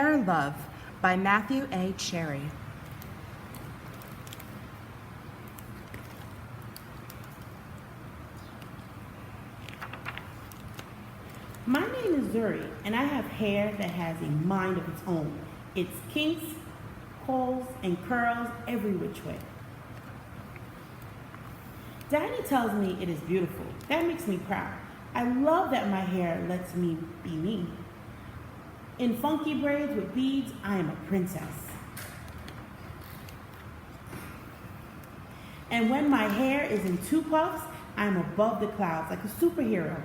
Hair Love by Matthew A. Cherry. My name is Zuri, and I have hair that has a mind of its own. It's kinks, curls, and curls every which way. Daddy tells me it is beautiful. That makes me proud. I love that my hair lets me be me. In funky braids with beads, I am a princess. And when my hair is in two puffs, I am above the clouds like a superhero.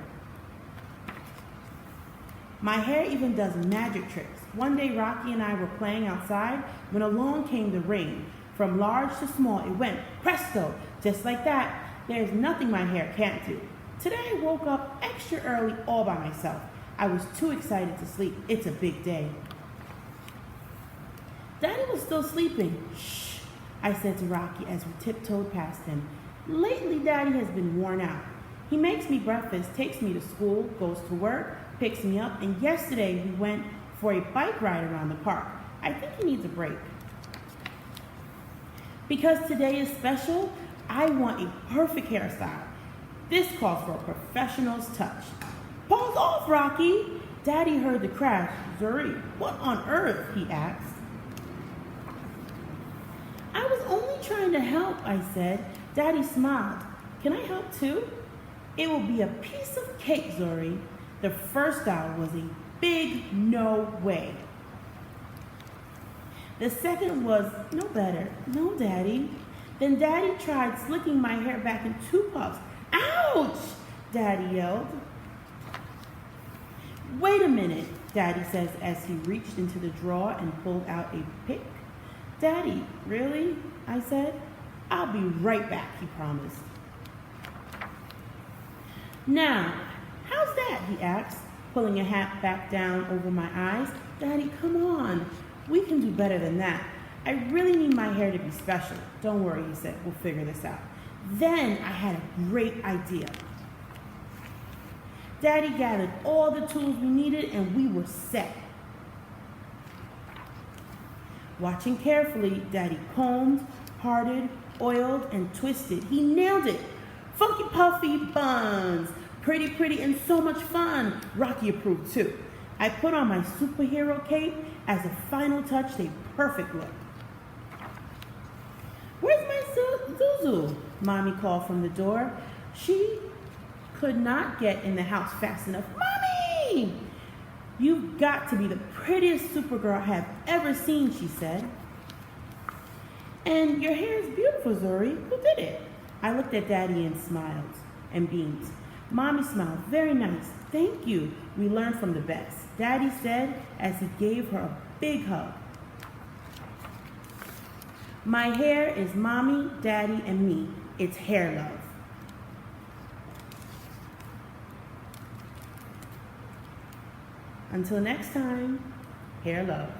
My hair even does magic tricks. One day, Rocky and I were playing outside when along came the rain. From large to small, it went presto, just like that. There's nothing my hair can't do. Today, I woke up extra early all by myself. I was too excited to sleep. It's a big day. Daddy was still sleeping. Shh, I said to Rocky as we tiptoed past him. Lately, Daddy has been worn out. He makes me breakfast, takes me to school, goes to work, picks me up, and yesterday we went for a bike ride around the park. I think he needs a break. Because today is special, I want a perfect hairstyle. This calls for a professional's touch. Pause off, Rocky. Daddy heard the crash. Zuri, what on earth? He asked. I was only trying to help, I said. Daddy smiled. Can I help too? It will be a piece of cake, Zuri. The first style was a big no way. The second was no better. No, Daddy. Then Daddy tried slicking my hair back in two puffs. Ouch! Daddy yelled. Wait a minute, Daddy says as he reached into the drawer and pulled out a pick. Daddy, really? I said. I'll be right back, he promised. Now, how's that? He asked, pulling a hat back down over my eyes. Daddy, come on. We can do better than that. I really need my hair to be special. Don't worry, he said. We'll figure this out. Then I had a great idea. Daddy gathered all the tools we needed and we were set. Watching carefully, Daddy combed, parted, oiled, and twisted. He nailed it. Funky puffy buns. Pretty, and so much fun. Rocky approved too. I put on my superhero cape as a final touch, a perfect look. Where's my Zuzu? Mommy called from the door. She could not get in the house fast enough. Mommy! You've got to be the prettiest Supergirl I have ever seen, she said. And your hair is beautiful, Zuri. Who did it? I looked at Daddy and smiled and beamed. Mommy smiled. Very nice. Thank you. We learned from the best, Daddy said as he gave her a big hug. My hair is Mommy, Daddy, and me. It's hair love. Until next time, hair love.